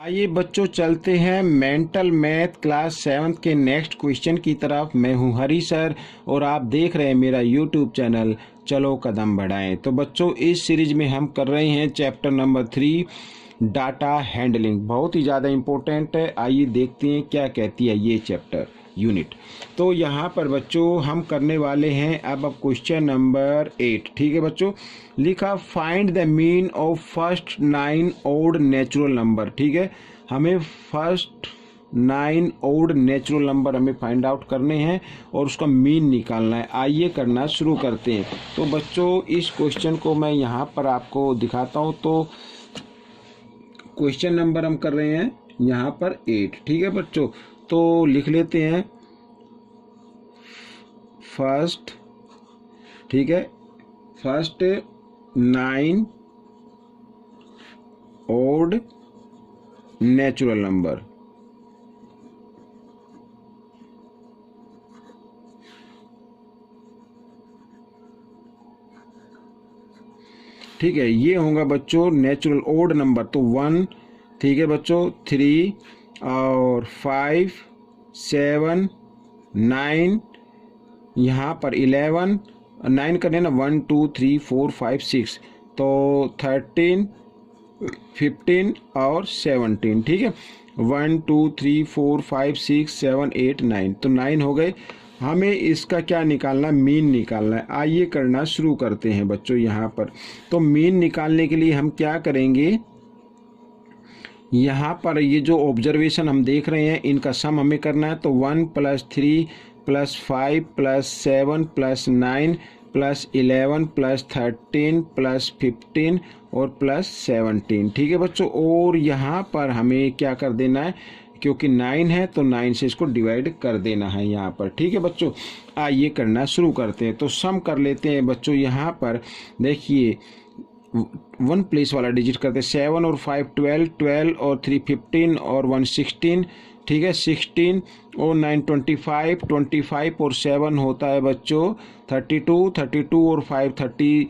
आइए बच्चों, चलते हैं मेंटल मैथ क्लास 7 के नेक्स्ट क्वेश्चन की तरफ। मैं हूं हरी सर और आप देख रहे हैं मेरा यूट्यूब चैनल चलो कदम बढ़ाएं। तो बच्चों, इस सीरीज में हम कर रहे हैं चैप्टर नंबर 3 डाटा हैंडलिंग। बहुत ही ज़्यादा इम्पोर्टेंट है। आइए देखते हैं क्या कहती है ये चैप्टर यूनिट। तो यहाँ पर बच्चों हम करने वाले हैं अब क्वेश्चन नंबर 8। ठीक है बच्चों, लिखा find the mean of first 9 odd natural number. ठीक है, हमें फर्स्ट 9 ओड नेचुरल नंबर हमें फाइंड आउट करने हैं और उसका मीन निकालना है। आइए करना शुरू करते हैं। तो बच्चों, इस क्वेश्चन को मैं यहाँ पर आपको दिखाता हूँ। तो क्वेश्चन नंबर हम कर रहे हैं यहाँ पर 8। ठीक है बच्चों, तो लिख लेते हैं फर्स्ट। ठीक है, फर्स्ट 9 ओड नेचुरल नंबर। ठीक है, ये होगा बच्चों नेचुरल ओड नंबर। तो 1, ठीक है बच्चों, 3 और 5, 7, 9, यहाँ पर 11, 9 का लेना 1 2 3 4 5 6, तो 13, 15 और 17। ठीक है, 1 2 3 4 5 6 7 8 9, तो 9 हो गए। हमें इसका क्या निकालना, मीन निकालना है। आइए करना शुरू करते हैं बच्चों। यहाँ पर तो मीन निकालने के लिए हम क्या करेंगे, यहाँ पर ये जो ऑब्जर्वेशन हम देख रहे हैं इनका सम हमें करना है। तो 1 + 3 + 5 + 7 + 9 + 11 + 13 + 15 और +17। ठीक है बच्चों, और यहाँ पर हमें क्या कर देना है, क्योंकि 9 है तो 9 से इसको डिवाइड कर देना है यहाँ पर। ठीक है बच्चों, आइए करना शुरू करते हैं। तो सम कर लेते हैं बच्चों। यहाँ पर देखिए 1 प्लेस वाला डिजिट करते हैं। 7 और 5 12, 12 और 3 15 और 1 16। ठीक है, 16 और 9 25, 25 और 7 होता है बच्चों 32, 32 और 5 37,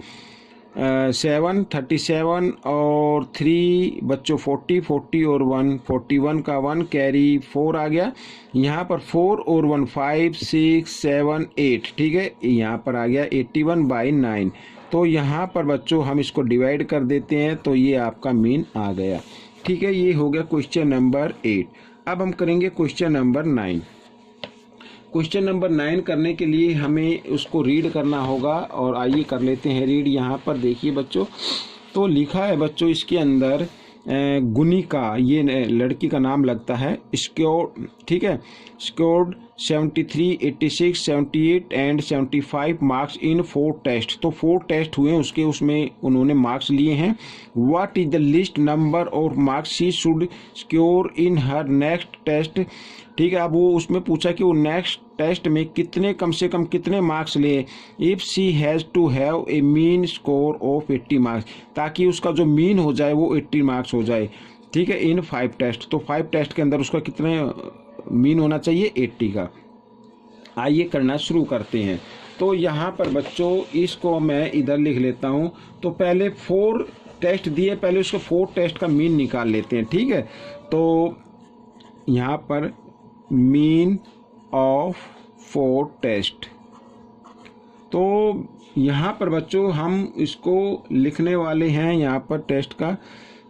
37 और 3 बच्चों 40, 40 और 1 41 का 1 कैरी 4 आ गया। यहाँ पर 4 और 1 5 6 7 8। ठीक है, यहाँ पर आ गया 81/9। तो यहाँ पर बच्चों हम इसको डिवाइड कर देते हैं तो ये आपका मीन आ गया। ठीक है, ये हो गया क्वेश्चन नंबर 8। अब हम करेंगे क्वेश्चन नंबर 9। क्वेश्चन नंबर 9 करने के लिए हमें उसको रीड करना होगा और आइए कर लेते हैं रीड। यहाँ पर देखिए बच्चों, तो लिखा है बच्चों इसके अंदर गुनिका, ये लड़की का नाम लगता है, स्कोर। ठीक है, scored 73, 86, 78 and 75 marks in 4 test. तो 4 टेस्ट हुए उसके, उसमें उन्होंने मार्क्स लिए हैं। What is the list number और marks she should score in her next test. ठीक है, अब वो उसमें पूछा कि वो नेक्स्ट टेस्ट में कितने, कम से कम कितने मार्क्स ले। If she has to have a mean score of 80 marks, ताकि उसका जो मीन हो जाए वो 80 मार्क्स हो जाए। ठीक है, इन 5 टेस्ट। तो 5 टेस्ट के अंदर उसका कितने मीन होना चाहिए, 80 का। आइए करना शुरू करते हैं। तो यहाँ पर बच्चों इसको मैं इधर लिख लेता हूँ। तो पहले 4 टेस्ट दिए, पहले उसको 4 टेस्ट का मीन निकाल लेते हैं। ठीक है, तो यहाँ पर मीन ऑफ 4 टेस्ट। तो यहाँ पर बच्चों हम इसको लिखने वाले हैं यहाँ पर टेस्ट का।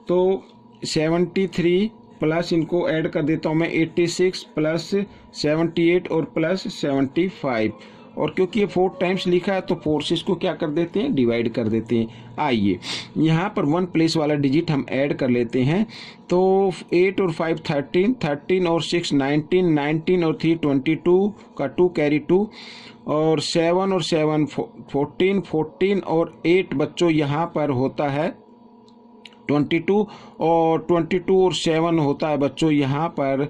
तो 73 प्लस इनको ऐड कर देता हूँ मैं 86 प्लस 78 और प्लस 75। और क्योंकि ये 4 टाइम्स लिखा है तो 4 से इसको क्या कर देते हैं, डिवाइड कर देते हैं। आइए यहाँ पर 1 प्लेस वाला डिजिट हम ऐड कर लेते हैं। तो 8 और 5 13, 13 और 6 19, 19 और 3 22 का 2 कैरी 2 और 7 और 7 14, 14 और 8 बच्चों यहाँ पर होता है 22 और 22 और 7 होता है बच्चों यहाँ पर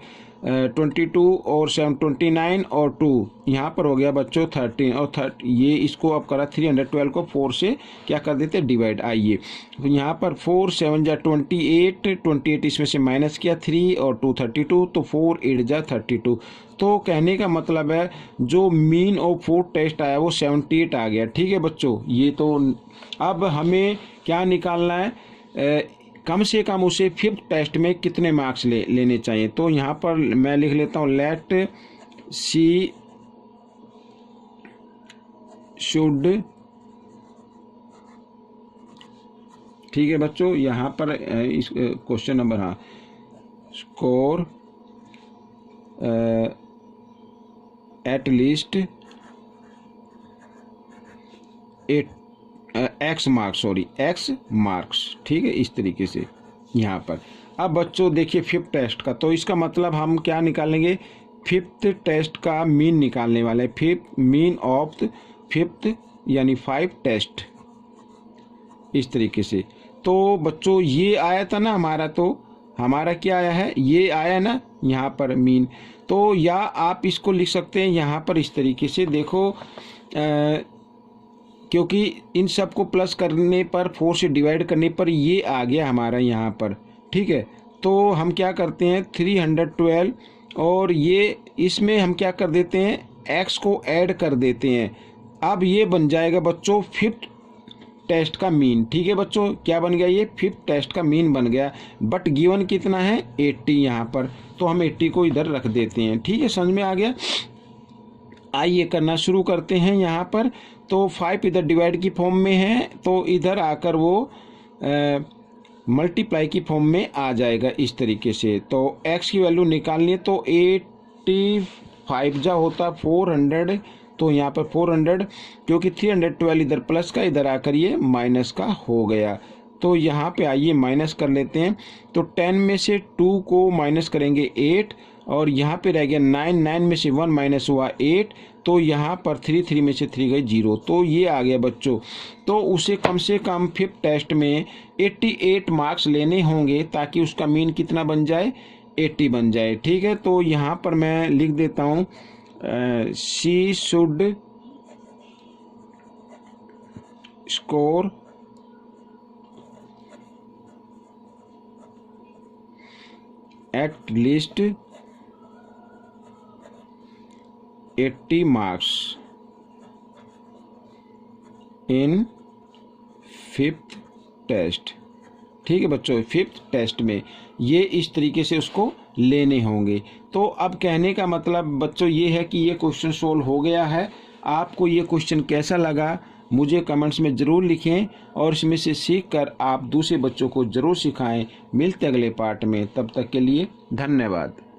22 और 7 29 और 2 यहाँ पर हो गया बच्चों 13 और ये इसको अब करा 312 को 4 से क्या कर देते हैं, डिवाइड। आइए यहाँ पर 4 7 जा 28, 28 इसमें से माइनस किया 3 और 2 32, तो 4 8 जा 32। तो कहने का मतलब है जो मीन ऑफ 4 टेस्ट आया वो 78 आ गया। ठीक है बच्चों, ये तो अब हमें क्या निकालना है, कम से कम उसे फिफ्थ टेस्ट में कितने मार्क्स लेने चाहिए। तो यहाँ पर मैं लिख लेता हूँ लेट सी शुड, ठीक है बच्चों। यहाँ पर इस क्वेश्चन नंबर, हाँ, score at least x marks, ठीक है, इस तरीके से यहाँ पर। अब बच्चों देखिए फिफ्थ टेस्ट का, तो इसका मतलब हम क्या निकालेंगे, फिफ्थ टेस्ट का मीन निकालने वाले, फिफ्थ मीन ऑफ फिफ्थ यानी 5 टेस्ट, इस तरीके से। तो बच्चों ये आया था ना हमारा, तो हमारा क्या आया है, ये आया ना यहाँ पर मीन। तो या आप इसको लिख सकते हैं यहाँ पर इस तरीके से, देखो क्योंकि इन सब को प्लस करने पर 4 से डिवाइड करने पर ये आ गया हमारा यहाँ पर, ठीक है। तो हम क्या करते हैं 312 और ये इसमें हम क्या कर देते हैं, x को ऐड कर देते हैं। अब ये बन जाएगा बच्चों फिफ्थ टेस्ट का मीन, ठीक है बच्चों। क्या बन गया, ये फिफ्थ टेस्ट का मीन बन गया। बट गिवन कितना है 80 यहाँ पर, तो हम 80 को इधर रख देते हैं, ठीक है, समझ में आ गया। आइए करना शुरू करते हैं यहाँ पर। तो 5 इधर डिवाइड की फॉर्म में है, तो इधर आकर वो मल्टीप्लाई की फॉर्म में आ जाएगा इस तरीके से। तो x की वैल्यू निकालनी है, तो 85 जा होता 400, तो यहाँ पर 400, क्योंकि 312 इधर प्लस का, इधर आकर ये माइनस का हो गया। तो यहाँ पे आइए माइनस कर लेते हैं। तो 10 में से 2 को माइनस करेंगे 8, और यहाँ पे रह गया 9 में से 1 माइनस हुआ 8, तो यहाँ पर 3 में से 3 गए 0, तो ये आ गया बच्चों। तो उसे कम से कम फिफ्थ टेस्ट में 88 मार्क्स लेने होंगे, ताकि उसका मीन कितना बन जाए, 80 बन जाए, ठीक है। तो यहाँ पर मैं लिख देता हूँ she should score at least 80 marks in fifth test, ठीक है बच्चों। फिफ्थ टेस्ट में ये इस तरीके से उसको लेने होंगे। तो अब कहने का मतलब बच्चों ये है कि ये क्वेश्चन सोल्व हो गया है। आपको ये क्वेश्चन कैसा लगा मुझे कमेंट्स में ज़रूर लिखें, और इसमें से सीख कर आप दूसरे बच्चों को ज़रूर सिखाएं। मिलते अगले पार्ट में, तब तक के लिए धन्यवाद।